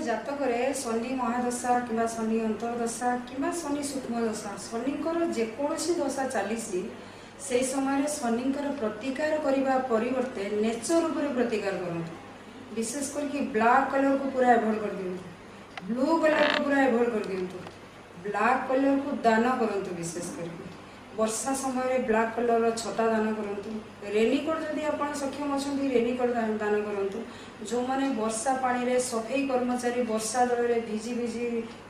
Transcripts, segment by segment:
ଜାତକରେ ଶନି ମହାଦଶା କିମ୍ବା ଶନି ଅନ୍ତର୍ଦଶା କିମ୍ବା ଶନି ସୂକ୍ଷ୍ମ ଦଶା ଶନିଙ୍କର ଯେକୌଣସି ଦଶା ଚାଲିଛି ସେହି ସମୟରେ ଶନିଙ୍କର ପ୍ରତିକାର କରିବା ପରିବର୍ତ୍ତେ ନେଚର ଉପରେ ପ୍ରତିକାର କରନ୍ତୁ। ବିଶେଷ କରିକି ବ୍ଲାକ୍ କଲର୍କୁ ପୁରା ଏଭଏଡ୍ କରିଦିଅନ୍ତୁ, ବ୍ଲୁ କଲର୍କୁ ପୁରା ଏଭଏଡ୍ କରିଦିଅନ୍ତୁ, ବ୍ଲାକ୍ କଲର୍କୁ ଦାନ କରନ୍ତୁ। ବିଶେଷ କରିକି ବର୍ଷା ସମୟରେ ବ୍ଲାକ୍ କଲର୍ର ଛତା ଦାନ କରନ୍ତୁ। ରେନିକୋଟ୍ ଯଦି ଆପଣ ସକ୍ଷମ ଅଛନ୍ତି ରେନିକୋଟ୍ ଦାନ କରନ୍ତୁ। ଯେଉଁମାନେ ବର୍ଷା ପାଣିରେ ସଫେଇ କର୍ମଚାରୀ ବର୍ଷା ଜଳରେ ଭିଜି ଭିଜି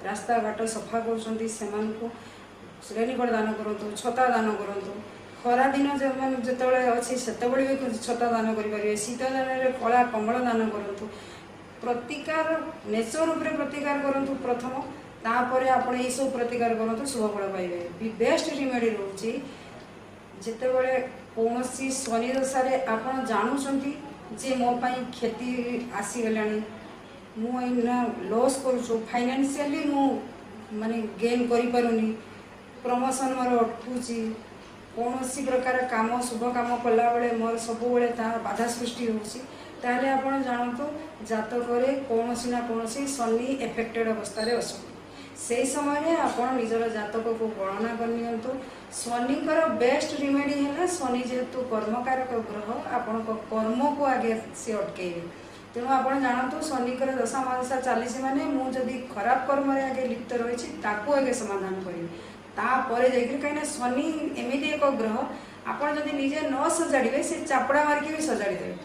ରାସ୍ତାଘାଟ ସଫା କରୁଛନ୍ତି ସେମାନଙ୍କୁ ରେନିକୋଟ୍ ଦାନ କରନ୍ତୁ, ଛତା ଦାନ କରନ୍ତୁ। ଖରାଦିନ ଯେତେବେଳେ ଅଛି ସେତେବେଳେ ବି ଛତା ଦାନ କରିପାରିବେ। ଶୀତ ଦିନରେ କଳା କମ୍ବଳ ଦାନ କରନ୍ତୁ। ପ୍ରତିକାର ନେଚର ଉପରେ ପ୍ରତିକାର କରନ୍ତୁ ପ୍ରଥମ, ତାପରେ ଆପଣ ଏଇସବୁ ପ୍ରତିକାର କରନ୍ତୁ, ଶୁଭ ଫଳ ପାଇବେ। ବେଷ୍ଟ ରିମେଡ଼ି ରହୁଛି ଯେତେବେଳେ କୌଣସି ଶନି ଦଶାରେ ଆପଣ ଜାଣୁଛନ୍ତି ଯେ ମୋ ପାଇଁ କ୍ଷତି ଆସିଗଲାଣି, ମୁଁ ଏଇନା ଲସ୍ କରୁଛୁ, ଫାଇନାନ୍ସିଆଲି ମୁଁ ମାନେ ଗେନ୍ କରିପାରୁନି, ପ୍ରମୋସନ୍ ମୋର ଅଟକୁଛି, କୌଣସି ପ୍ରକାର କାମ ଶୁଭ କାମ କଲାବେଳେ ମୋର ସବୁବେଳେ ତାହା ବାଧା ସୃଷ୍ଟି ହେଉଛି, ତାହେଲେ ଆପଣ ଜାଣନ୍ତୁ ଜାତକରେ କୌଣସି ନା କୌଣସି ଶନି ଏଫେକ୍ଟେଡ଼ ଅବସ୍ଥାରେ ଅଛନ୍ତି। ସେହି ସମୟରେ ଆପଣ ନିଜର ଜାତକକୁ ଗଣନା କରିନିଅନ୍ତୁ। ଶନିଙ୍କର ବେଷ୍ଟ ରିମେଡ଼ି ହେଲା ଶନି ଯେହେତୁ କର୍ମକାରକ ଗ୍ରହ ଆପଣଙ୍କ କର୍ମକୁ ଆଗେ ସେ ଅଟକେଇବେ। ତେଣୁ ଆପଣ ଜାଣନ୍ତୁ ଶନିଙ୍କର ଦଶା ମହାଦଶା ଚାଲିଛି ମାନେ ମୁଁ ଯଦି ଖରାପ କର୍ମରେ ଆଗେ ଲିପ୍ତ ରହିଛି ତାକୁ ଆଗେ ସମାଧାନ କରିବି, ତାପରେ ଯାଇକରି, କାହିଁକିନା ଶନି ଏମିତି ଏକ ଗ୍ରହ ଆପଣ ଯଦି ନିଜେ ନ ସଜାଡ଼ିବେ ସେ ଚାପଡ଼ା ମାରିକି ବି ସଜାଡ଼ି ଦେବେ।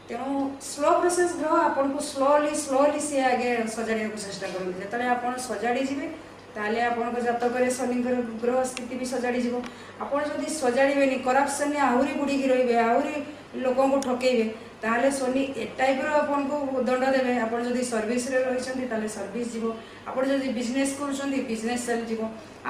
ତେଣୁ ସ୍ଲୋ ପ୍ରୋସେସ୍ ଗ୍ରହ ଆପଣଙ୍କୁ ସ୍ଲୋଲି ସିଏ ଆଗେ ସଜାଡ଼ିବାକୁ ଚେଷ୍ଟା କରନ୍ତି। ଯେତେବେଳେ ଆପଣ ସଜାଡ଼ି ଯିବେ ତାହେଲେ ଆପଣଙ୍କ ଜାତକରେ ଶନିଙ୍କର ଗ୍ରହ ସ୍ଥିତି ବି ସଜାଡ଼ିଯିବ। ଆପଣ ଯଦି ସଜାଡ଼ିବେନି କରପ୍ସନ୍ରେ ଆହୁରି ବୁଡ଼ିକି ରହିବେ, ଆହୁରି ଲୋକଙ୍କୁ ଠକେଇବେ, ତାହେଲେ ଶନି ଏ ଟାଇପ୍ର ଆପଣଙ୍କୁ ଦଣ୍ଡ ଦେବେ। ଆପଣ ଯଦି ସର୍ଭିସରେ ରହିଛନ୍ତି ତାହେଲେ ସର୍ଭିସ୍ ଯିବ, ଆପଣ ଯଦି ବିଜନେସ୍ କରୁଛନ୍ତି ବିଜନେସ୍ ଚାଲିଯିବ,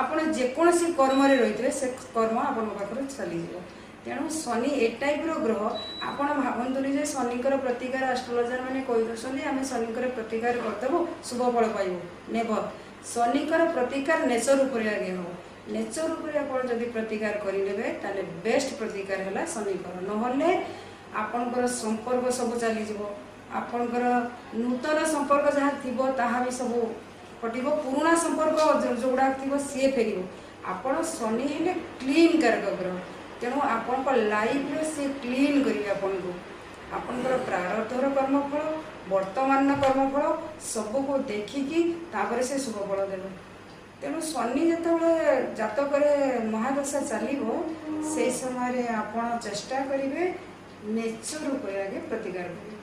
ଆପଣ ଯେକୌଣସି କର୍ମରେ ରହିଥିବେ ସେ କର୍ମ ଆପଣଙ୍କ ପାଖରେ ଚାଲିଯିବ। ତେଣୁ ଶନି ଏ ଟାଇପ୍ର ଗ୍ରହ। ଆପଣ ଭାବନ୍ତୁନି ଯେ ଶନିଙ୍କର ପ୍ରତିକାର ଆଷ୍ଟ୍ରୋଲୋଜର ମାନେ କହିଦେଉଛନ୍ତି ଆମେ ଶନିଙ୍କର ପ୍ରତିକାର କରିଦେବୁ ଶୁଭ ଫଳ ପାଇବୁ, ନେଭର୍। ଶନିଙ୍କର ପ୍ରତିକାର ନେଚର ଉପରେ ଆଗେ ହେବ। ନେଚର ଉପରେ ଆପଣ ଯଦି ପ୍ରତିକାର କରିନେବେ ତାହେଲେ ବେଷ୍ଟ ପ୍ରତିକାର ହେଲା ଶନିଙ୍କର। ନହେଲେ ଆପଣଙ୍କର ସମ୍ପର୍କ ସବୁ ଚାଲିଯିବ, ଆପଣଙ୍କର ନୂତନ ସମ୍ପର୍କ ଯାହା ଥିବ ତାହା ବି ସବୁ କଟିବ, ପୁରୁଣା ସମ୍ପର୍କ ଯେଉଁଗୁଡ଼ାକ ଥିବ ସିଏ ଫେରିବ। ଆପଣ ଶନି ହେଲେ କ୍ଲିନ୍ କାରକ ଗ୍ରହ, ତେଣୁ ଆପଣଙ୍କ ଲାଇଫ୍ରେ ସିଏ କ୍ଲିନ୍ କରିବେ ଆପଣଙ୍କୁ। ଆପଣଙ୍କର ପ୍ରାରବ୍ଧର କର୍ମଫଳ, ବର୍ତ୍ତମାନର କର୍ମଫଳ ସବୁକୁ ଦେଖିକି ତାପରେ ସେ ଶୁଭ ଫଳ ଦେବେ। ତେଣୁ ଶନି ଯେତେବେଳେ ଜାତକରେ ମହାଦଶା ଚାଲିବ ସେହି ସମୟରେ ଆପଣ ଚେଷ୍ଟା କରିବେ ନେଚର ଉପରେ ଆଗେ ପ୍ରତିକାର କରିବେ।